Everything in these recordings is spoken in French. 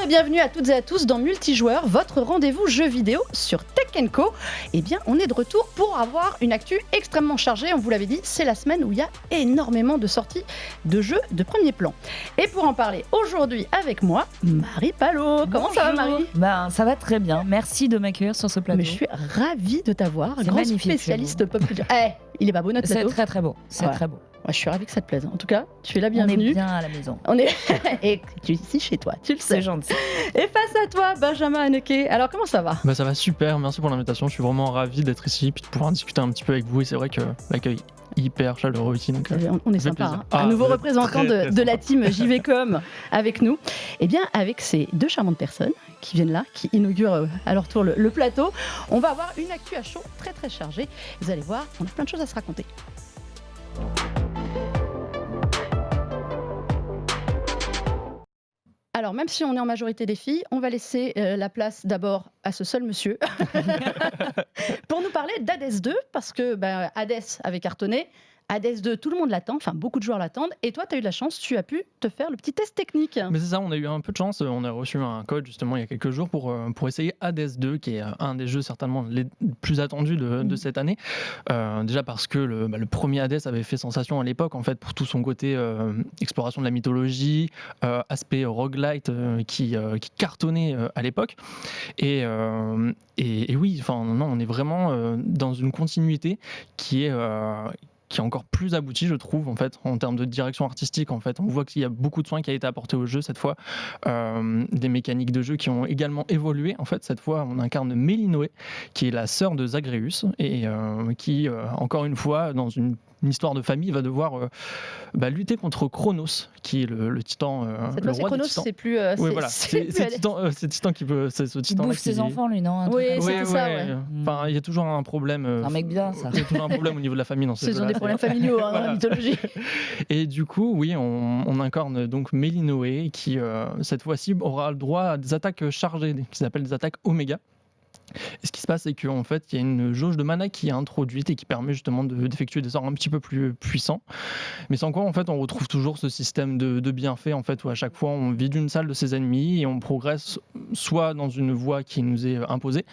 et bienvenue à toutes et à tous dans Multijoueur, votre rendez-vous jeu vidéo sur Tech & Co. Eh bien, on est de retour pour avoir une actu extrêmement chargée. On vous l'avait dit, c'est la semaine où il y a énormément de sorties de jeux de premier plan. Et pour en parler aujourd'hui avec moi, Marie Palot. Comment ça va, Marie ? Ça va très bien. Merci de m'accueillir sur ce plateau. Mais je suis ravie de t'avoir, C'est grand magnifique, spécialiste pop culture. Il est pas beau notre C'est plateau ? très très beau. C'est Ouais. très beau. Ouais, je suis ravie que ça te plaise. En tout cas, tu es la On bienvenue. est bien à la maison. Et tu es ici chez toi, tu le sais. C'est gentil. Et face à toi, Benjamin Anneke. Alors, comment ça va ? Ça va super, merci pour l'invitation. Je suis vraiment ravi d'être ici et de pouvoir discuter un petit peu avec vous. Et c'est vrai que l'accueil est hyper chaleureux ici. Donc, On est ça fait sympa, plaisir. hein. Un nouveau vous êtes représentant très, très de la sympa. team JVcom avec nous. Eh bien, avec ces deux charmantes personnes qui viennent là, qui inaugurent à leur tour le plateau, on va avoir une actu à chaud très très chargée. Vous allez voir, on a plein de choses à se raconter. Alors, même si on est en majorité des filles, on va laisser la place d'abord à ce seul monsieur pour nous parler d'Hades 2, parce que Hades avait cartonné. Hades 2, tout le monde l'attend, enfin beaucoup de joueurs l'attendent, et toi, tu as eu de la chance, tu as pu te faire le petit test technique. Mais c'est ça, on a eu un peu de chance. On a reçu un code justement il y a quelques jours pour essayer Hades 2, qui est un des jeux certainement les plus attendus de cette année. Déjà parce que le premier Hades avait fait sensation à l'époque, en fait, pour tout son côté exploration de la mythologie, aspect roguelite qui cartonnait à l'époque. Et oui, on est vraiment dans une continuité qui est encore plus abouti, je trouve, en fait, en termes de direction artistique. En fait, on voit qu'il y a beaucoup de soin qui a été apporté au jeu cette fois, des mécaniques de jeu qui ont également évolué. En fait, cette fois, on incarne Mélinoé, qui est la sœur de Zagreus et qui, encore une fois, dans une histoire de famille, va devoir lutter contre Chronos, qui est le titan, Cette le fois, c'est roi des Chronos, titans. c'est plus. Oui, voilà, c'est Titan qui peut. C'est ce Il titan bouffe ses enfants, lui, non? Un truc Oui, comme ça. c'était ça, ouais. Enfin, il y a toujours un problème. C'est un mec bien, ça. Il y a toujours un problème au niveau de la famille dans ces Ce sont jeux-là. des problèmes familiaux dans la Voilà. mythologie. Et du coup, oui, on incarne donc Mélinoé qui, cette fois-ci, aura le droit à des attaques chargées, qui s'appellent des attaques Oméga. Et ce qui se passe, c'est qu'en fait, il y a une jauge de mana qui est introduite et qui permet justement d'effectuer des sorts un petit peu plus puissants. Mais sans quoi, en fait, on retrouve toujours ce système de bienfaits, en fait, où à chaque fois, on vide une salle de ses ennemis et on progresse soit dans une voie qui nous est imposée,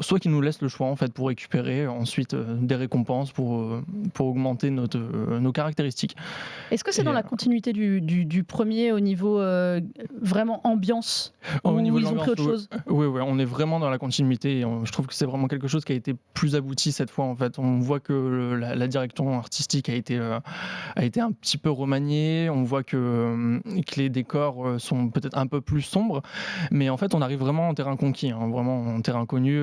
soit qui nous laisse le choix, en fait, pour récupérer ensuite des récompenses pour augmenter nos caractéristiques. Est-ce que c'est dans la continuité du premier au niveau vraiment ambiance Au niveau de ils ont pris autre l'ambiance, chose? Oui, on est vraiment dans la continuité. Et je trouve que c'est vraiment quelque chose qui a été plus abouti cette fois. En fait, on voit que la direction artistique a été un petit peu remaniée. On voit que les décors sont peut-être un peu plus sombres, mais en fait, on arrive vraiment en terrain conquis, hein, vraiment en terrain connu.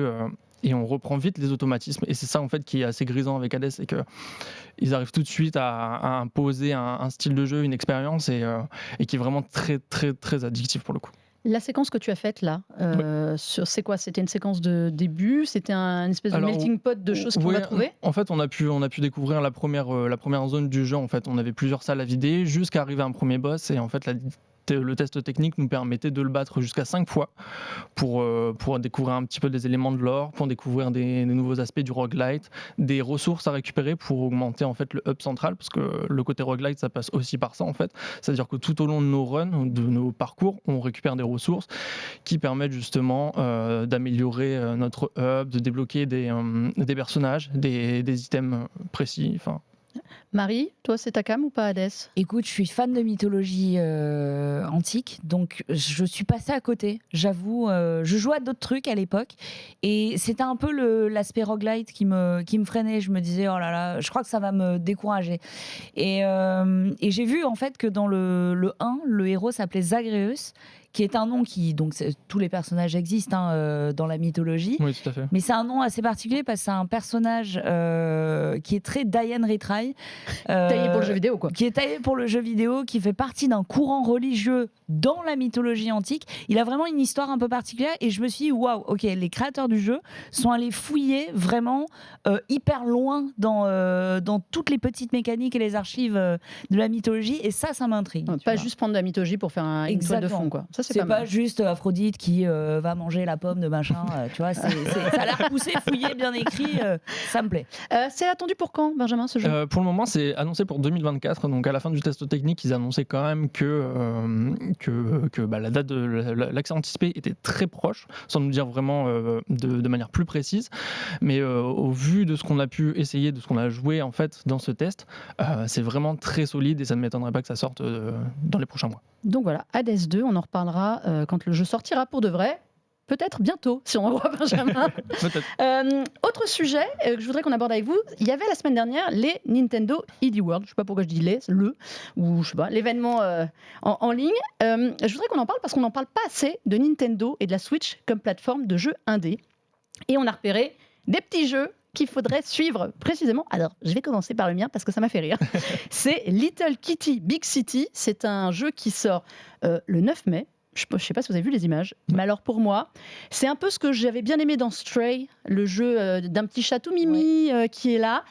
Et on reprend vite les automatismes. Et c'est ça, en fait, qui est assez grisant avec Hades, c'est qu'ils arrivent tout de suite à imposer un style de jeu, une expérience, et qui est vraiment très, très, très addictif pour le coup. La séquence que tu as faite là, c'est quoi ? C'était une séquence de début ? C'était une espèce de melting pot de choses qu'on va trouver ? En fait, on a pu découvrir la première zone du jeu. En fait, on avait plusieurs salles à vider jusqu'à arriver à un premier boss. Et en fait, le test technique nous permettait de le battre jusqu'à 5 fois pour découvrir un petit peu des éléments de lore, pour découvrir des nouveaux aspects du roguelite, des ressources à récupérer pour augmenter en fait le hub central, parce que le côté roguelite, ça passe aussi par ça en fait. C'est-à-dire que tout au long de nos runs, de nos parcours, on récupère des ressources qui permettent justement d'améliorer notre hub, de débloquer des personnages, des items précis. Enfin. Marie, toi, c'est ta cam ou pas, Hades ? Écoute, je suis fan de mythologie antique, donc je suis passée à côté, j'avoue. Je jouais à d'autres trucs à l'époque, et c'était un peu l'aspect roguelite qui me freinait. Je me disais, oh là là, je crois que ça va me décourager. Et j'ai vu en fait que dans le 1, le héros s'appelait Zagreus, qui est un nom qui, donc tous les personnages existent dans la mythologie. Oui, tout à fait. Mais c'est un nom assez particulier parce que c'est un personnage qui est très Diane Retry. Taillé pour le jeu vidéo, quoi. Qui est taillé pour le jeu vidéo, qui fait partie d'un courant religieux dans la mythologie antique. Il a vraiment une histoire un peu particulière, et je me suis dit, waouh, ok, les créateurs du jeu sont allés fouiller vraiment hyper loin dans toutes les petites mécaniques et les archives de la mythologie, et ça m'intrigue. Pas juste prendre de la mythologie pour faire une toile de fond, quoi. Ça, C'est pas pas mal. juste Aphrodite qui va manger la pomme de machin, tu vois, ça a l'air poussé, fouillé, bien écrit, ça me plaît. C'est attendu pour quand, Benjamin, ce jeu ? Pour le moment, c'est annoncé pour 2024. Donc, à la fin du test technique, ils annonçaient quand même que la date de l'accès anticipé était très proche, sans nous dire vraiment de manière plus précise. Mais au vu de ce qu'on a pu essayer, de ce qu'on a joué en fait dans ce test, c'est vraiment très solide et ça ne m'étonnerait pas que ça sorte dans les prochains mois. Donc voilà, Hades 2, on en reparlera quand le jeu sortira pour de vrai. Peut-être bientôt, si on envoie Benjamin. Peut-être. Autre sujet que je voudrais qu'on aborde avec vous, il y avait la semaine dernière les Nintendo Indie World, je ne sais pas pourquoi je dis ou je sais pas, l'événement en ligne. Je voudrais qu'on en parle parce qu'on n'en parle pas assez de Nintendo et de la Switch comme plateforme de jeux indé. Et on a repéré des petits jeux qu'il faudrait suivre précisément. Alors, je vais commencer par le mien parce que ça m'a fait rire. C'est Little Kitty Big City. C'est un jeu qui sort le 9 mai. Je ne sais pas si vous avez vu les images, mais alors pour moi, c'est un peu ce que j'avais bien aimé dans Stray, le jeu d'un petit chatou Mimi qui est là,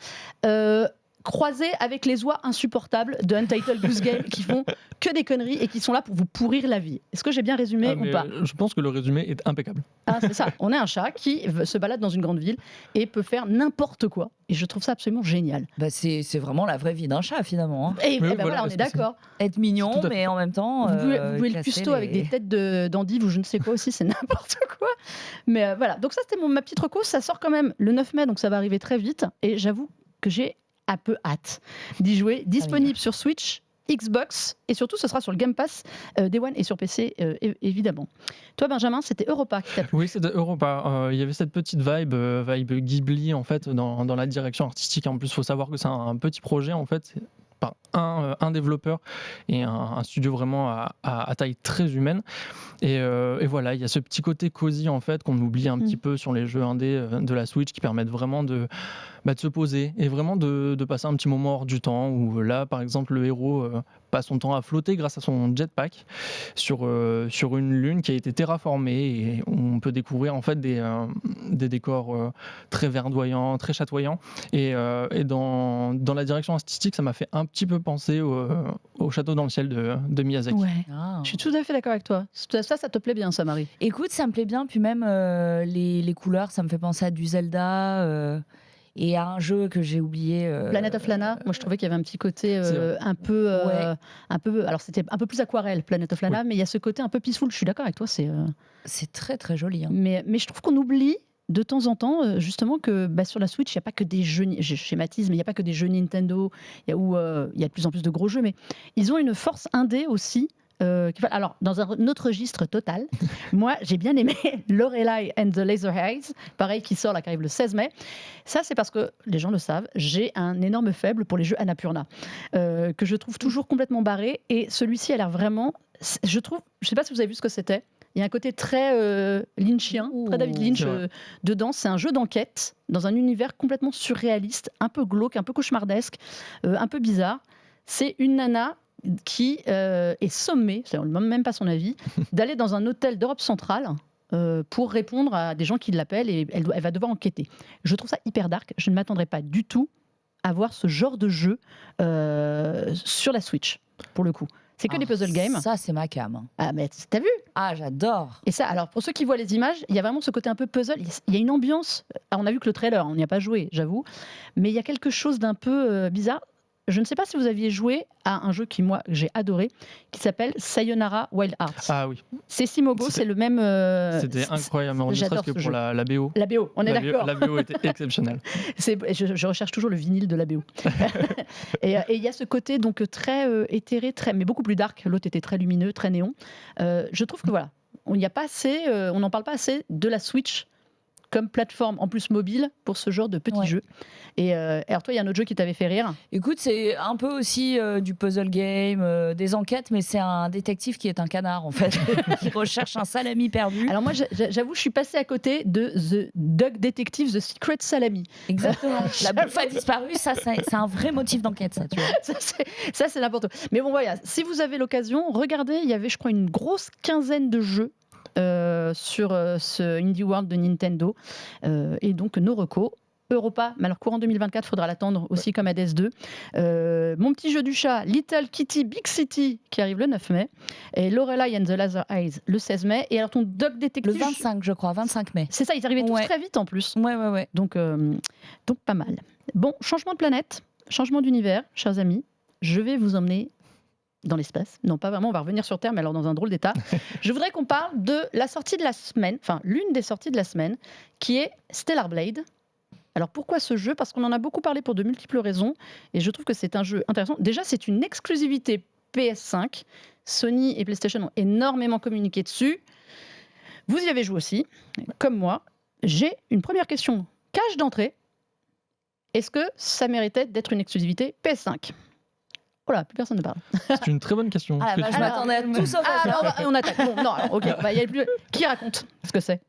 croisé avec les oies insupportables de Untitled Goose Game qui font que des conneries et qui sont là pour vous pourrir la vie. Est-ce que j'ai bien résumé ou pas ? Je pense que le résumé est impeccable. Ah, c'est ça, on est un chat qui se balade dans une grande ville et peut faire n'importe quoi. Et je trouve ça absolument génial. Bah c'est vraiment la vraie vie d'un chat finalement. Hein. Et voilà, on est d'accord. Être mignon, mais en même temps. Vous pouvez le custo avec des têtes d'endives ou je ne sais quoi aussi, c'est n'importe quoi. Mais voilà, donc ça c'était ma petite reco. Ça sort quand même le 9 mai, donc ça va arriver très vite. Et j'avoue que j'ai un peu hâte d'y jouer. Disponible sur Switch, Xbox et surtout ce sera sur le Game Pass Day One et sur PC évidemment. Toi Benjamin, c'était Europa qui t'a plu. Oui, c'était Europa. Il y avait cette petite vibe Ghibli en fait dans la direction artistique. En plus, il faut savoir que c'est un petit projet en fait. C'est par un développeur et un studio vraiment à taille très humaine. Et voilà, il y a ce petit côté cosy en fait qu'on oublie un petit peu sur les jeux indés de la Switch qui permettent vraiment de se poser et vraiment de passer un petit moment hors du temps où là, par exemple, le héros passe son temps à flotter grâce à son jetpack sur une lune qui a été terraformée et on peut découvrir en fait des décors très verdoyants, très chatoyants et dans la direction artistique, ça m'a fait un petit peu penser au château dans le ciel de Miyazaki. Ouais. Je suis tout à fait d'accord avec toi. Ça te plaît bien ça, Marie? Écoute, ça me plaît bien, puis même les couleurs, ça me fait penser à du Zelda. Et à un jeu que j'ai oublié. Planet of Lana. Moi, je trouvais qu'il y avait un petit côté un peu. Alors, c'était un peu plus aquarelle, Planet of Lana, mais il y a ce côté un peu peaceful. Je suis d'accord avec toi. C'est très, très joli. Hein. Mais je trouve qu'on oublie de temps en temps, justement, que sur la Switch, il n'y a pas que des jeux. Je schématise, mais il n'y a pas que des jeux Nintendo, où il y a de plus en plus de gros jeux, mais ils ont une force indé aussi. Alors, dans un autre registre total, moi j'ai bien aimé Lorelai and the Laser Eyes, pareil, qui arrive le 16 mai. Ça, c'est parce que, les gens le savent, j'ai un énorme faible pour les jeux Annapurna, que je trouve toujours complètement barrés. Et celui-ci a l'air vraiment. Je sais pas si vous avez vu ce que c'était. Il y a un côté très lynchien, très David Lynch dedans. C'est un jeu d'enquête dans un univers complètement surréaliste, un peu glauque, un peu cauchemardesque, un peu bizarre. C'est une nana qui est sommée, on ne demande même pas son avis, d'aller dans un hôtel d'Europe centrale pour répondre à des gens qui l'appellent et elle va devoir enquêter. Je trouve ça hyper dark. Je ne m'attendrais pas du tout à voir ce genre de jeu sur la Switch, pour le coup. C'est que des puzzle games. Ça, c'est ma cam. Ah, mais t'as vu ? Ah, j'adore. Et ça, alors, pour ceux qui voient les images, il y a vraiment ce côté un peu puzzle. Il y a une ambiance. Alors, on a vu que le trailer, on n'y a pas joué, j'avoue. Mais il y a quelque chose d'un peu bizarre. Je ne sais pas si vous aviez joué à un jeu qui, moi, j'ai adoré, qui s'appelle Sayonara Wild Hearts. Ah oui. C'est Simogo, c'est le même... C'était incroyable, ne serait-ce que pour la BO. La BO, on est d'accord. La BO était exceptionnelle. Je recherche toujours le vinyle de la BO. Et il y a ce côté donc très éthéré, mais beaucoup plus dark. L'autre était très lumineux, très néon. Je trouve que voilà, on n'en parle pas assez de la Switch comme plateforme en plus mobile pour ce genre de petits jeux. Et alors toi, il y a un autre jeu qui t'avait fait rire. Écoute, c'est un peu aussi du puzzle game, des enquêtes, mais c'est un détective qui est un canard en fait, qui recherche un salami perdu. Alors moi, j'avoue, je suis passée à côté de The Dog Detective, The Secret Salami. Exactement. La bouffe a disparu, ça c'est un vrai motif d'enquête, ça, tu vois. Ça c'est n'importe quoi. Mais bon, voilà, si vous avez l'occasion, regardez, il y avait je crois une grosse quinzaine de jeux sur ce Indie World de Nintendo et donc nos recos. Europa, mais alors courant 2024, il faudra l'attendre aussi comme Hades 2. Mon petit jeu du chat, Little Kitty Big City, qui arrive le 9 mai. Et Lorelai and the Laser Eyes, le 16 mai. Et alors ton Dog Detective... Le 25, je crois, 25 mai. C'est ça, ils arrivaient tous très vite en plus. Ouais. Donc pas mal. Bon, changement de planète. changement d'univers, chers amis. Je vais vous emmener dans l'espace. Non, pas vraiment, on va revenir sur Terre, mais alors dans un drôle d'état. Je voudrais qu'on parle de la sortie de la semaine, enfin l'une des sorties de la semaine, qui est Stellar Blade. Alors pourquoi ce jeu ? Parce qu'on en a beaucoup parlé pour de multiples raisons, et je trouve que c'est un jeu intéressant. Déjà, c'est une exclusivité PS5. Sony et PlayStation ont énormément communiqué dessus. Vous y avez joué aussi, comme moi. J'ai une première question, cash d'entrée. Est-ce que ça méritait d'être une exclusivité PS5 ? Voilà, plus personne ne parle. C'est une très bonne question. Ah, Parce que je m'attendais à tout sauf à ça. Alors, on attaque. Bon, non, alors, ok. Il y a plus... Qui raconte ce que c'est ?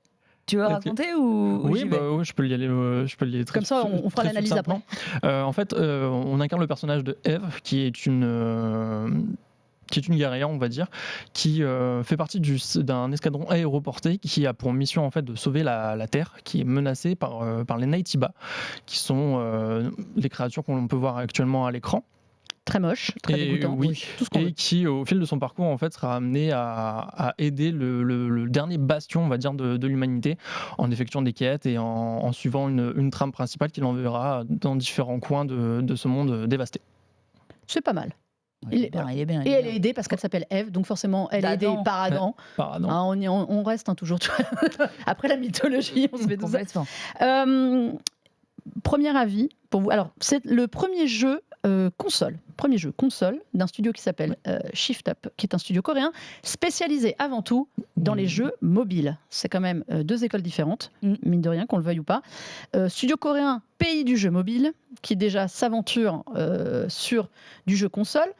Tu veux raconter ou Oui, j'y vais oui, je peux y aller. Je peux y aller très, Comme ça, on fera très l'analyse après. En fait, on incarne le personnage de Eve, qui est une guerrière, on va dire, qui fait partie d'un escadron aéroporté qui a pour mission en fait de sauver la Terre, qui est menacée par les Naytiba, qui sont les créatures qu'on peut voir actuellement à l'écran. Très moche, très dégoûtant. Oui, tout ce qu'on veut. et qui, au fil de son parcours, en fait, sera amené à aider le dernier bastion, on va dire, de l'humanité, en effectuant des quêtes et en suivant une trame principale qui l'enverra dans différents coins de ce monde dévasté. C'est pas mal. Il est bien. Et elle est aidée parce qu'elle s'appelle Eve, donc forcément, elle est aidée par Adam. On reste toujours. Après la mythologie, on se fait tout ça. Premier avis pour vous. Alors, c'est le premier jeu console d'un studio qui s'appelle Shift Up, qui est un studio coréen spécialisé avant tout dans les jeux mobiles. C'est quand même deux écoles différentes, mine de rien, qu'on le veuille ou pas. Studio coréen, pays du jeu mobile, qui déjà s'aventure sur du jeu console,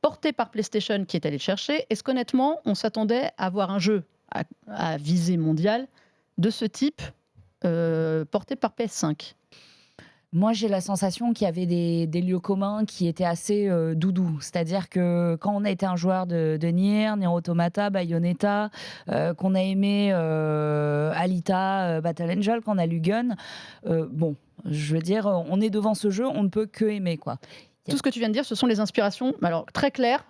porté par PlayStation, qui est allé le chercher. Est-ce qu'honnêtement, on s'attendait à voir un jeu à visée mondiale de ce type porté par PS5 ? Moi, j'ai la sensation qu'il y avait des lieux communs qui étaient assez doudous. C'est-à-dire que quand on a été un joueur de Nier Automata, Bayonetta, qu'on a aimé Alita, Battle Angel, qu'on a lu Gun, bon, je veux dire, on est devant ce jeu, on ne peut que aimer, quoi. Tout ce que tu viens de dire, ce sont les inspirations, alors très claires,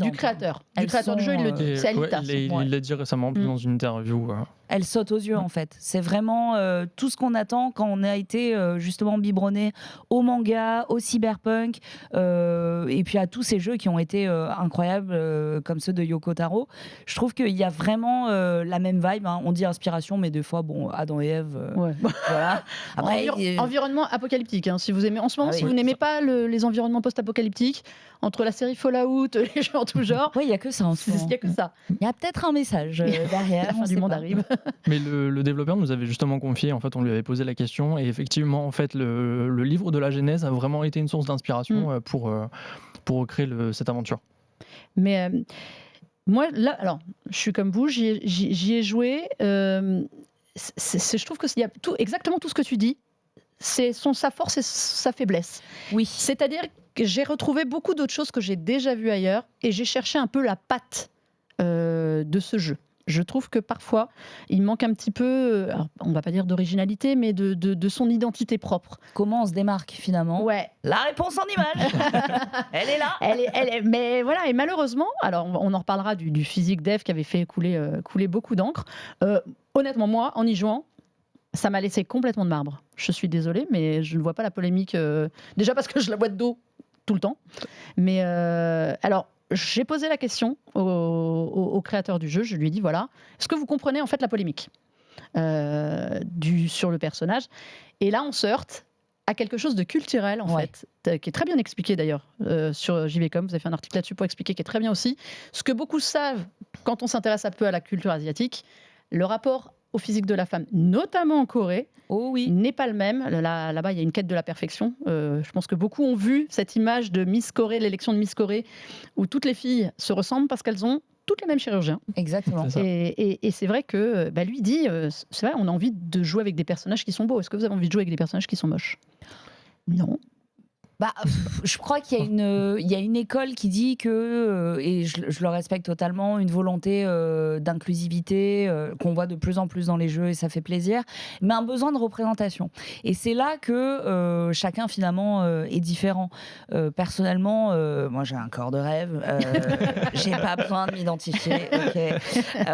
du créateur. Du créateur du jeu, il le dit. C'est Alita. Il l'a dit récemment dans une interview. Elle saute aux yeux en fait. C'est vraiment tout ce qu'on attend quand on a été justement biberonné au manga, au cyberpunk et puis à tous ces jeux qui ont été incroyables comme ceux de Yoko Taro. Je trouve qu'il y a vraiment la même vibe. Hein. On dit inspiration, mais des fois, bon, Adam et Ève. Voilà. Après, environnement apocalyptique. Hein. Si vous aimez en ce moment, si vous n'aimez pas les environnements post-apocalyptiques, entre la série Fallout, les jeux en tout genre. Oui, il y a que ça en ce moment. Il y a que ça. Il y a peut-être un message derrière. La fin du monde arrive. Mais le développeur nous avait justement confié, en fait, on lui avait posé la question, et effectivement, en fait, le livre de la Genèse a vraiment été une source d'inspiration pour créer cette aventure. Mais moi, là, alors, je suis comme vous, j'y ai joué. Je trouve qu'il y a exactement tout ce que tu dis. C'est sa force et sa faiblesse. Oui. C'est-à-dire que j'ai retrouvé beaucoup d'autres choses que j'ai déjà vues ailleurs, et j'ai cherché un peu la patte de ce jeu. Je trouve que parfois, il manque un petit peu, alors, on ne va pas dire d'originalité, mais de son identité propre. Comment on se démarque finalement ? Ouais. La réponse en image. Elle est là. Elle est, mais voilà, et malheureusement, alors on en reparlera du physique d'Eve qui avait fait couler beaucoup d'encre. Honnêtement, moi, en y jouant, ça m'a laissé complètement de marbre. Je suis désolée, mais je ne vois pas la polémique. Déjà parce que je la vois de dos tout le temps. Mais alors, j'ai posé la question au créateur du jeu. Je lui ai dit, voilà, est-ce que vous comprenez en fait la polémique sur le personnage ? Et là, on se heurte à quelque chose de culturel, en fait, qui est très bien expliqué d'ailleurs sur JVcom. Vous avez fait un article là-dessus pour expliquer, qui est très bien aussi. Ce que beaucoup savent quand on s'intéresse un peu à la culture asiatique, le rapport au physique de la femme, notamment en Corée, n'est pas le même. Là-bas, il y a une quête de la perfection. Je pense que beaucoup ont vu cette image de Miss Corée, l'élection de Miss Corée, où toutes les filles se ressemblent parce qu'elles ont toutes les mêmes chirurgiens. Exactement. Et c'est vrai que lui dit, c'est vrai, on a envie de jouer avec des personnages qui sont beaux. Est-ce que vous avez envie de jouer avec des personnages qui sont moches ? Non. Bah, je crois qu'il y a une école qui dit que, et je le respecte totalement, une volonté d'inclusivité qu'on voit de plus en plus dans les jeux et ça fait plaisir, mais un besoin de représentation. Et c'est là que chacun finalement est différent. Personnellement, moi j'ai un corps de rêve, j'ai pas besoin de m'identifier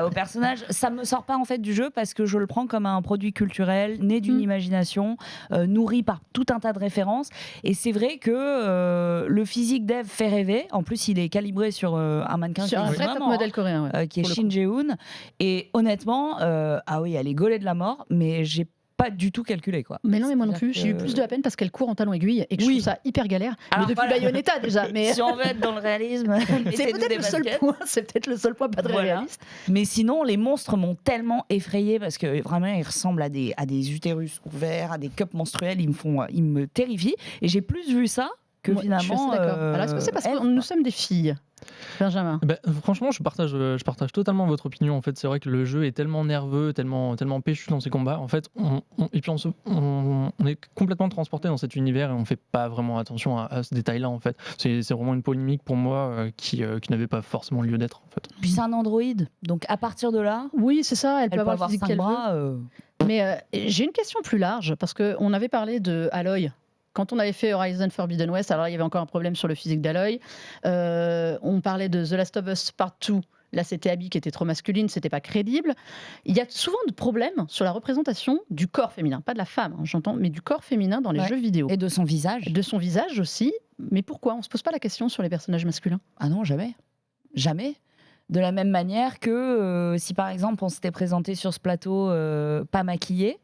au personnage. Ça me sort pas en fait du jeu parce que je le prends comme un produit culturel né d'une imagination, nourri par tout un tas de références. Et c'est vrai mais que le physique d'Eve fait rêver. En plus, il est calibré sur un mannequin Sur un vrai top modèle coréen, qui est pour le Shin Jae-hoon. Et honnêtement, ah oui, elle est gaulée de la mort, mais j'ai pas du tout calculé, quoi. Mais non, mais moi non C'est-à-dire plus. J'ai eu que- plus de la peine parce qu'elle court en talons aiguilles et que je Oui. trouve ça hyper galère. Alors, mais depuis voilà. Bayonetta déjà. Mais Si on veut être dans le réalisme, c'est mettez-nous peut-être des le seul baskets. point. C'est peut-être le seul point pas très Voilà. réaliste. Mais sinon, les monstres m'ont tellement effrayée parce que vraiment, ils ressemblent à des utérus ouverts, à des cups menstruels. Ils me terrifient. Et j'ai plus vu ça que Moi, finalement. je suis assez d'accord. Alors, est-ce que c'est parce que nous sommes des filles, Benjamin? Ben, franchement, je partage totalement votre opinion. En fait, c'est vrai que le jeu est tellement nerveux, tellement péchu dans ses combats. En fait, et puis on est complètement transporté dans cet univers et on fait pas vraiment attention à ce détail-là. En fait, c'est vraiment une polémique pour moi qui n'avait pas forcément lieu d'être. En fait. Puis c'est un androïde. Donc à partir de là, Oui, c'est ça. Elle peut elle peut avoir avoir le physique 5 qu'elle veut. bras. Mais j'ai une question plus large parce qu'on avait parlé de Aloy. Quand on avait fait Horizon Forbidden West, alors il y avait encore un problème sur le physique d'Aloy. On parlait de The Last of Us Part 2. Là, c'était Abby qui était trop masculine, c'était pas crédible. Il y a souvent de problèmes sur la représentation du corps féminin, pas de la femme, hein, j'entends, mais du corps féminin dans les Ouais. jeux vidéo. Et de son visage. De son visage aussi. Mais pourquoi on se pose pas la question sur les personnages masculins? Ah non, jamais. Jamais. De la même manière que si par exemple on s'était présenté sur ce plateau pas maquillé,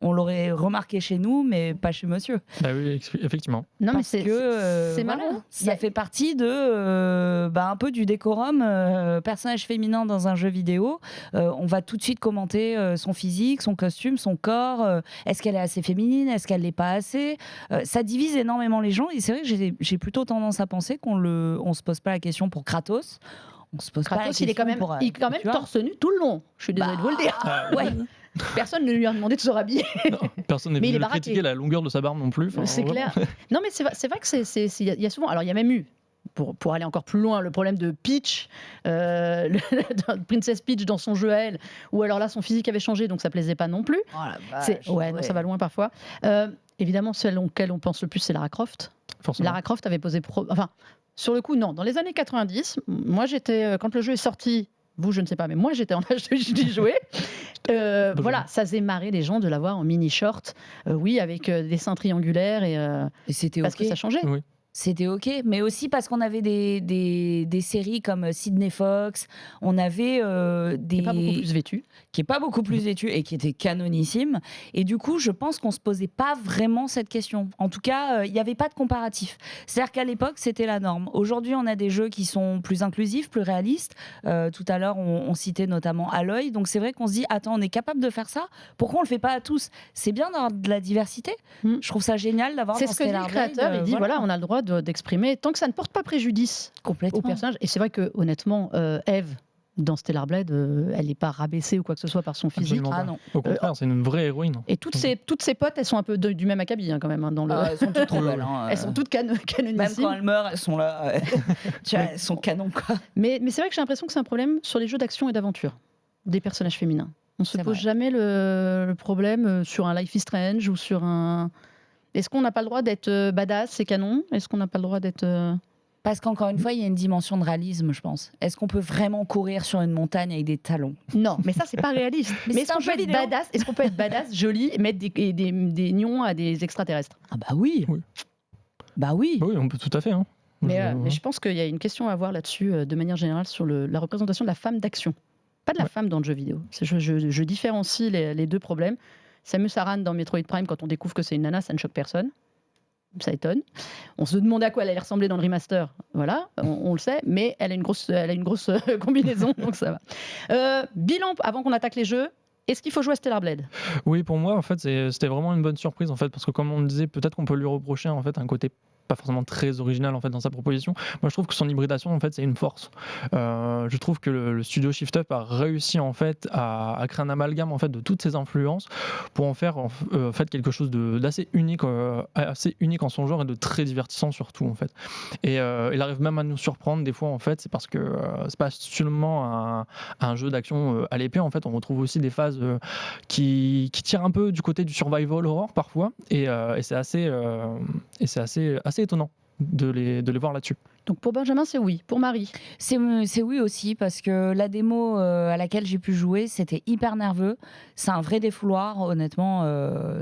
on l'aurait remarqué chez nous, mais pas chez monsieur. Bah oui, effectivement. Non, mais Parce c'est que c'est voilà, marrant. Il y ça a- fait partie de un peu du décorum personnage féminin dans un jeu vidéo. On va tout de suite commenter son physique, son costume, son corps. Est-ce qu'elle est assez féminine? Est-ce qu'elle l'est pas assez? Ça divise énormément les gens. Et c'est vrai que j'ai plutôt tendance à penser on se pose pas la question pour Kratos. On se pose pas la Kratos, question il est quand même, pour, il est quand même tu vois. torse nu tout le long. Je suis désolée de vous le dire. Ouais. Personne ne lui a demandé de se rhabiller. Non, personne n'est Mais il venu est le baraqué. critiquer la longueur de sa barbe non plus. Enfin, C'est vraiment. clair. Non, mais c'est vrai que il y a souvent. Alors, il y a même eu, pour aller encore plus loin, le problème de Peach, Princess Peach dans son jeu à elle, ou alors là, son physique avait changé, donc ça plaisait pas non plus. Oh la vache, Ouais, non, ça va loin parfois. Évidemment, celle auquel on pense le plus, c'est Lara Croft. Forcément. Lara Croft avait posé. Enfin, sur le coup, non. Dans les années 90, moi, j'étais. Quand le jeu est sorti. Vous, je ne sais pas, mais moi, j'étais en âge d'y jouer. Voilà, ça faisait marrer les gens de l'avoir en mini short, oui, avec des seins triangulaires Et c'était parce ok. que ça changeait. Oui. C'était ok, mais aussi parce qu'on avait des séries comme Sydney Fox, on avait C'est pas beaucoup plus vêtu. qui est pas beaucoup plus vêtu et qui était canonissime. Et du coup, je pense qu'on se posait pas vraiment cette question. En tout cas, il n'y avait pas de comparatif. C'est-à-dire qu'à l'époque, c'était la norme. Aujourd'hui, on a des jeux qui sont plus inclusifs, plus réalistes. Tout à l'heure, on citait notamment Aloy. Donc c'est vrai qu'on se dit, attends, on est capable de faire ça. Pourquoi on le fait pas à tous? C'est bien d'avoir de la diversité. Mm. Je trouve ça génial d'avoir. C'est dans ce que dit le Stellar Blade, créateur. Il dit voilà, on a le droit d'exprimer tant que ça ne porte pas préjudice complètement. au personnage. Et c'est vrai que honnêtement, Eve dans Stellar Blade, elle n'est pas rabaissée ou quoi que ce soit par son physique. Absolument Ah pas. non. Au contraire, c'est une vraie héroïne. Et toutes ses potes, elles sont un peu du même acabit hein, quand même. Hein, dans le... Elles sont toutes trop belles. hein, Elles sont toutes Même canonissimes. quand elles meurent, elles sont là. Tu vois, elles sont canons, quoi. Mais c'est vrai que j'ai l'impression que c'est un problème sur les jeux d'action et d'aventure des personnages féminins. On se C'est pose vrai. jamais le problème sur un Life is Strange ou sur un. Est-ce qu'on n'a pas le droit d'être badass et canon? Est-ce qu'on n'a pas le droit d'être. Parce qu'encore une fois, il y a une dimension de réalisme, je pense. Est-ce qu'on peut vraiment courir sur une montagne avec des talons? Non, mais ça c'est pas réaliste. Mais mais c'est est-ce un qu'on jeu peut être vidéo. badass? Est-ce qu'on peut être badass, joli, et mettre des nions à des extraterrestres? Ah bah oui. Oui. Bah oui. Oui, on peut tout à fait. Hein. Mais je pense qu'il y a une question à avoir là-dessus, de manière générale, sur la représentation de la femme d'action. Pas de la Ouais. femme dans le jeu vidéo. Je différencie les deux problèmes. Samus Aran dans Metroid Prime, quand on découvre que c'est une nana, ça ne choque personne. Ça étonne. On se demandait à quoi elle allait ressembler dans le remaster. Voilà, on le sait, mais elle a une grosse combinaison, donc ça va. Bilan, avant qu'on attaque les jeux, est-ce qu'il faut jouer à Stellar Blade? Oui, pour moi, en fait, c'était vraiment une bonne surprise, en fait, parce que comme on le disait, peut-être qu'on peut lui reprocher en fait un côté pas forcément très original en fait dans sa proposition. Moi, je trouve que son hybridation en fait c'est une force. Je trouve que le studio Shift Up a réussi en fait à créer un amalgame en fait de toutes ces influences pour en faire en fait quelque chose d'assez unique en son genre et de très divertissant surtout en fait. Et il arrive même à nous surprendre des fois en fait. C'est parce que c'est pas seulement un jeu d'action à l'épée en fait. On retrouve aussi des phases qui tirent un peu du côté du survival horror parfois et c'est assez étonnant de les voir là-dessus. Donc pour Benjamin, c'est oui. Pour Marie, C'est oui aussi, parce que la démo à laquelle j'ai pu jouer, c'était hyper nerveux. C'est un vrai défouloir, honnêtement.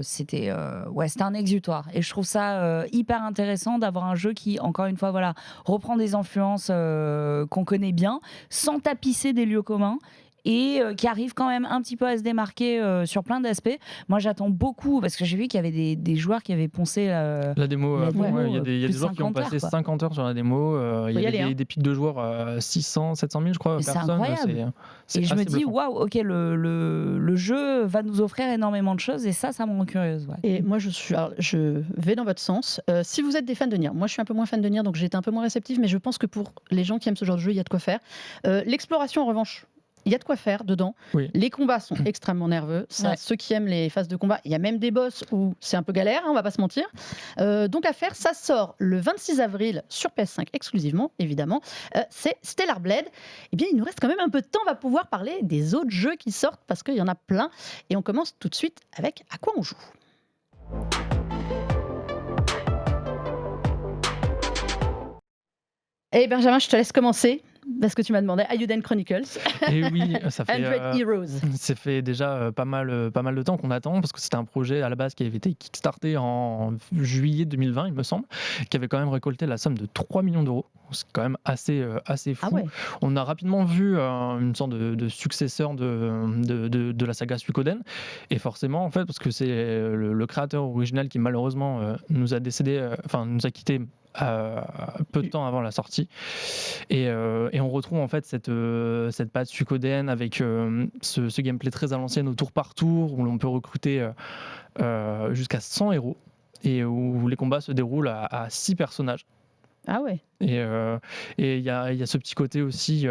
C'était un exutoire. Et je trouve ça hyper intéressant d'avoir un jeu qui, encore une fois, voilà, reprend des influences qu'on connaît bien, sans tapisser des lieux communs. Et qui arrive quand même un petit peu à se démarquer sur plein d'aspects. Moi, j'attends beaucoup, parce que j'ai vu qu'il y avait des joueurs qui avaient poncé La démo, La démo, il y a des plus de joueurs qui ont 50 heures, passé quoi. 50 heures sur la démo. Il Faut y y avait aller, hein. des pics de joueurs 600, 700 000, je crois, Mais c'est personnes. incroyable. C'est Et je me assez dis, bluffant. waouh, ok, le jeu va nous offrir énormément de choses, et ça me rend curieuse. Ouais. et moi je vais dans votre sens. Si vous êtes des fans de Nier, moi je suis un peu moins fan de Nier, donc j'ai été un peu moins réceptive, mais je pense que pour les gens qui aiment ce genre de jeu, il y a de quoi faire. L'exploration, en revanche, il y a de quoi faire dedans. Oui. Les combats sont extrêmement nerveux. Ça, Ouais. ceux qui aiment les phases de combat, il y a même des boss où c'est un peu galère, hein, on va pas se mentir. Donc à faire, ça sort le 26 avril sur PS5 exclusivement, évidemment. C'est Stellar Blade. Eh bien, il nous reste quand même un peu de temps. On va pouvoir parler des autres jeux qui sortent parce qu'il y en a plein. Et on commence tout de suite avec à quoi on joue. Eh Benjamin, je te laisse commencer parce que tu m'as demandé Ayuden Chronicles, Et oui, ça fait, 100 Heroes. ça fait déjà pas mal de temps qu'on attend, parce que c'était un projet à la base qui avait été kickstarté en juillet 2020, il me semble, qui avait quand même récolté la somme de 3 millions d'euros. C'est quand même assez fou. Ah ouais. On a rapidement vu une sorte de successeur de la saga Suikoden, et forcément, en fait, parce que c'est le créateur original qui malheureusement nous a nous a quittés peu de temps avant la sortie, et on retrouve en fait cette patte Suikoden avec ce gameplay très à l'ancienne au tour par tour, où l'on peut recruter jusqu'à 100 héros, et où les combats se déroulent à 6 personnages. Ah ouais. Et il y a ce petit côté aussi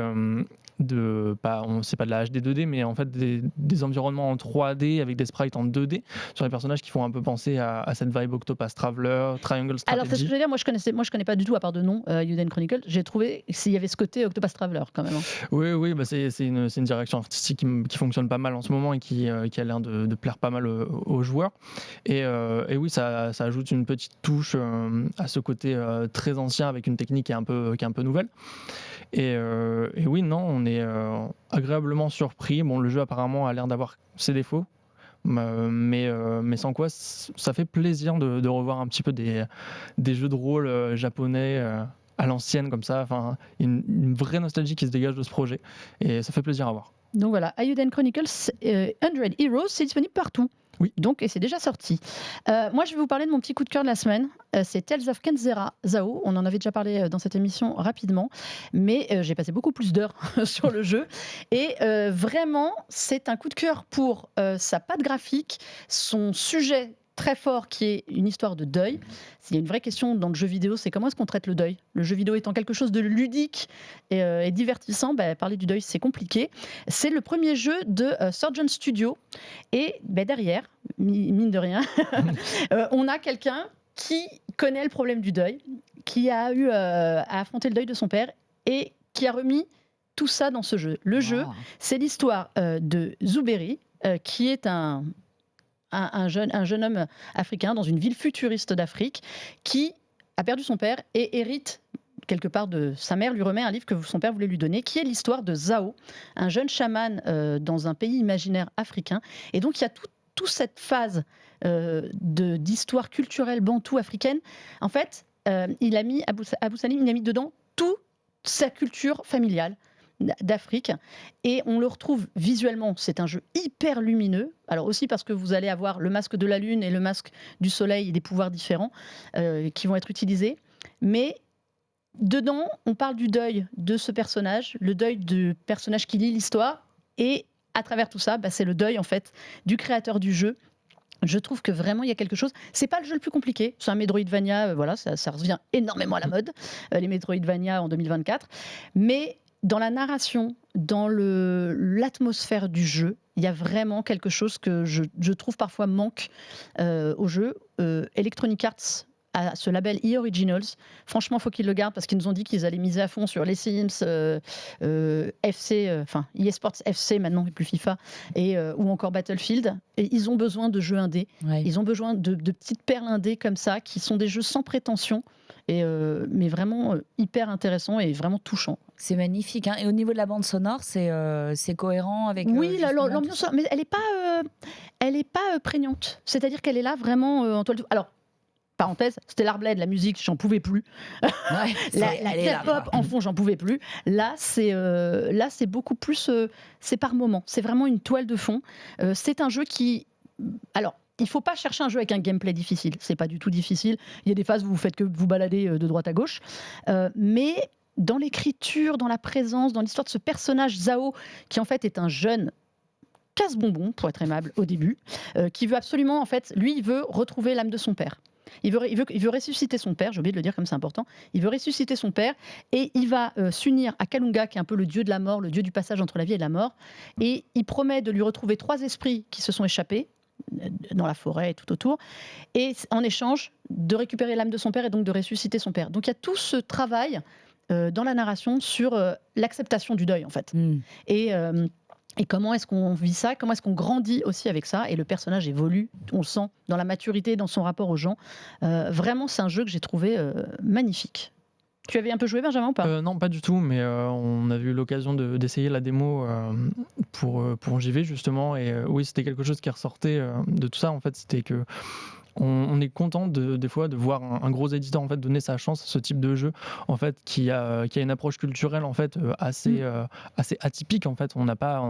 c'est pas de la HD 2D, mais en fait des environnements en 3D avec des sprites en 2D sur les personnages qui font un peu penser à cette vibe Octopath Traveler, Triangle Alors c'est ce que Strategy. je veux dire, moi je connais pas du tout à part de nom Ayuden Chronicles. J'ai trouvé s'il y avait ce côté Octopath Traveler quand même. Hein. Oui, bah c'est une direction artistique qui fonctionne pas mal en ce moment, et qui a l'air de plaire pas mal aux joueurs. Et oui, ça ajoute une petite touche à ce côté très ancien, avec une technique qui est un peu nouvelle. Et oui, non, on est agréablement surpris. Bon, le jeu apparemment a l'air d'avoir ses défauts, mais sans quoi ça fait plaisir de revoir un petit peu des jeux de rôle japonais à l'ancienne comme ça. Enfin, une vraie nostalgie qui se dégage de ce projet, et ça fait plaisir à voir. Donc voilà, Ayuden Chronicles 100 Heroes, c'est disponible partout. Oui. Donc, et c'est déjà sorti. Moi, je vais vous parler de mon petit coup de cœur de la semaine. C'est Tales of Kenzera Zao. On en avait déjà parlé dans cette émission rapidement, mais j'ai passé beaucoup plus d'heures sur le jeu. Et vraiment, c'est un coup de cœur pour sa patte graphique, son sujet très fort qui est une histoire de deuil. S'il y a une vraie question dans le jeu vidéo, c'est comment est-ce qu'on traite le deuil. Le jeu vidéo étant quelque chose de ludique et divertissant, parler du deuil, c'est compliqué. C'est le premier jeu de Surgeon Studio. Et derrière, mine de rien, on a quelqu'un qui connaît le problème du deuil, qui a eu à affronter le deuil de son père et qui a remis tout ça dans ce jeu. Le jeu, c'est l'histoire de Zuberi, qui est un jeune homme africain dans une ville futuriste d'Afrique qui a perdu son père et hérite quelque part de sa mère, lui remet un livre que son père voulait lui donner, qui est l'histoire de Zao, un jeune chaman dans un pays imaginaire africain. Et donc il y a toute cette phase d'histoire culturelle bantou africaine. En fait, il a mis Abou Salim, il a mis dedans toute sa culture familiale d'Afrique, et on le retrouve visuellement. C'est un jeu hyper lumineux, alors aussi parce que vous allez avoir le masque de la lune et le masque du soleil et des pouvoirs différents qui vont être utilisés, mais dedans on parle du deuil de ce personnage, le deuil du personnage qui lit l'histoire, et à travers tout ça, c'est le deuil en fait du créateur du jeu. Je trouve que vraiment il y a quelque chose. C'est pas le jeu le plus compliqué. C'est un Metroidvania, voilà, ça revient énormément à la mode, les Metroidvania en 2024. Mais dans la narration, dans l'atmosphère du jeu, il y a vraiment quelque chose que je trouve parfois manque au jeu. Electronic Arts à ce label e-Originals. Franchement, faut qu'ils le gardent parce qu'ils nous ont dit qu'ils allaient miser à fond sur les Sims, FC, enfin eSports FC maintenant et plus FIFA, ou encore Battlefield. Et ils ont besoin de jeux indés. Ouais. Ils ont besoin de petites perles indées comme ça, qui sont des jeux sans prétention, mais vraiment hyper intéressants et vraiment touchants. C'est magnifique. Hein. Et au niveau de la bande sonore, c'est cohérent avec. Oui, justement tout l'ambiance, ça. mais elle n'est pas prégnante. C'est-à-dire qu'elle est là vraiment en toile de... Alors, parenthèse, Stellar Blade, la musique, j'en pouvais plus. Ouais, La elle est là, K-pop en fond, j'en pouvais plus. Là, c'est beaucoup plus... c'est par moment. C'est vraiment une toile de fond. C'est un jeu qui... Alors, il ne faut pas chercher un jeu avec un gameplay difficile. C'est pas du tout difficile. Il y a des phases où vous faites que vous balader de droite à gauche. Mais dans l'écriture, dans la présence, dans l'histoire de ce personnage Zhao, qui en fait est un jeune casse-bonbon, pour être aimable, au début, qui veut absolument, en fait, lui, il veut retrouver l'âme de son père. Il veut ressusciter son père, j'ai oublié de le dire comme c'est important. Il veut ressusciter son père et il va s'unir à Kalunga, qui est un peu le dieu de la mort, le dieu du passage entre la vie et la mort. Et il promet de lui retrouver 3 esprits qui se sont échappés dans la forêt et tout autour, et en échange de récupérer l'âme de son père et donc de ressusciter son père. Donc il y a tout ce travail dans la narration sur l'acceptation du deuil, en fait. Et comment est-ce qu'on vit ça, comment est-ce qu'on grandit aussi avec ça, et le personnage évolue, on le sent, dans la maturité, dans son rapport aux gens. Vraiment, c'est un jeu que j'ai trouvé magnifique. Tu avais un peu joué, Benjamin, ou pas? Non, pas du tout, mais on a eu l'occasion d'essayer la démo pour JV, justement, et oui, c'était quelque chose qui ressortait de tout ça, en fait, c'était que on est content des fois de voir un gros éditeur en fait donner sa chance à ce type de jeu en fait qui a une approche culturelle en fait assez atypique. En fait, on n'a pas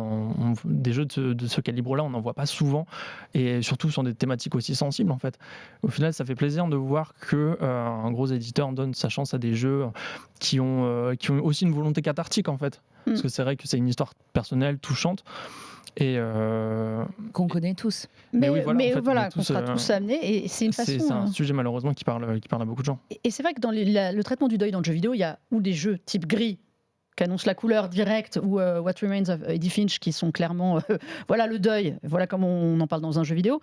des jeux de ce calibre-là, on n'en voit pas souvent, et surtout sur des thématiques aussi sensibles. En fait, au final, ça fait plaisir de voir que un gros éditeur donne sa chance à des jeux qui ont aussi une volonté cathartique, en fait, parce que c'est vrai que c'est une histoire personnelle, touchante. Et qu'on connaît tous. Mais oui, voilà, qu'on sera tous amenés, et c'est une façon. C'est un sujet malheureusement qui parle à beaucoup de gens. Et c'est vrai que dans le traitement du deuil dans le jeu vidéo, il y a ou des jeux type Gris qui annoncent la couleur directe, ou What Remains of Edith Finch qui sont clairement voilà le deuil, voilà comme on en parle dans un jeu vidéo.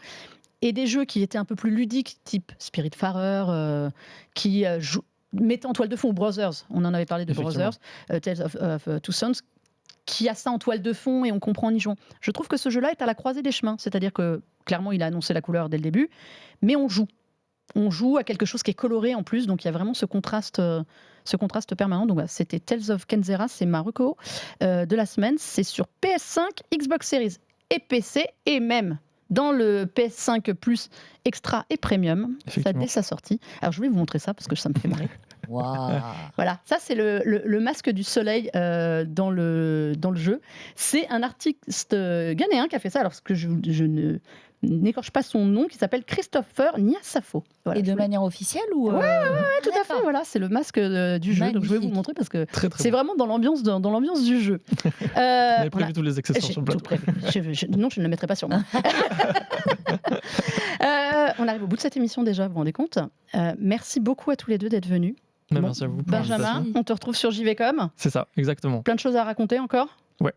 Et des jeux qui étaient un peu plus ludiques, type Spiritfarer, qui mettaient en toile de fond, ou Brothers, on en avait parlé de Brothers, Tales of Two Sons, qui a ça en toile de fond et on comprend en y jouant. Je trouve que ce jeu-là est à la croisée des chemins, c'est-à-dire que clairement il a annoncé la couleur dès le début, mais on joue à quelque chose qui est coloré en plus, donc il y a vraiment ce contraste permanent. Donc voilà, c'était Tales of Kenzera, c'est ma reco de la semaine. C'est sur PS5, Xbox Series et PC, et même dans le PS5 Plus Extra et Premium, ça dès sa sortie. Alors je voulais vous montrer ça parce que ça me fait marrer. Wow. Voilà, ça c'est le masque du soleil dans le jeu. C'est un artiste ghanéen qui a fait ça, alors que je ne n'écorche pas son nom, qui s'appelle Christopher Niasafo. Voilà, et de manière officielle ou Ouais, tout à fait. Voilà, c'est le masque du jeu. Donc je vais vous montrer parce que très c'est vraiment dans l'ambiance du jeu. Vous avez prévu tous les accessoires sur le plateau. Non, je ne le mettrai pas sur moi. On arrive au bout de cette émission déjà, vous vous rendez compte. Merci beaucoup à tous les deux d'être venus. Merci à vous. Benjamin, on te retrouve sur JVcom. C'est ça, exactement. Plein de choses à raconter encore? Ouais.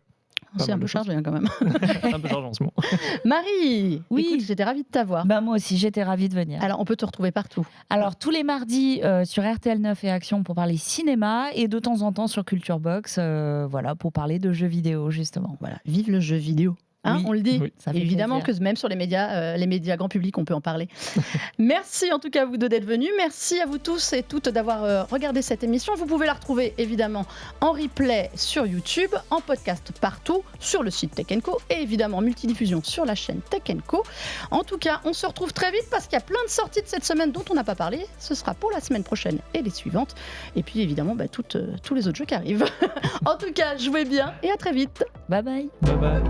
C'est un peu chargé quand même. Un peu chargé en ce moment. Marie, oui. Écoute, j'étais ravie de t'avoir. Bah moi aussi, j'étais ravie de venir. Alors, on peut te retrouver partout. Alors, tous les mardis sur RTL 9 et Action pour parler cinéma, et de temps en temps sur Culture Box, voilà, pour parler de jeux vidéo, justement. Voilà, vive le jeu vidéo. Hein, oui, on le dit. Oui. Ça fait évidemment plaisir. que même sur les médias grand public, on peut en parler. Merci en tout cas à vous deux d'être venus. Merci à vous tous et toutes d'avoir regardé cette émission. Vous pouvez la retrouver évidemment en replay sur YouTube, en podcast partout, sur le site Tech & Co, et évidemment en multidiffusion sur la chaîne Tech & Co. En tout cas, on se retrouve très vite parce qu'il y a plein de sorties de cette semaine dont on n'a pas parlé. Ce sera pour la semaine prochaine et les suivantes. Et puis évidemment, tous les autres jeux qui arrivent. En tout cas, jouez bien et à très vite. Bye bye. Bye bye.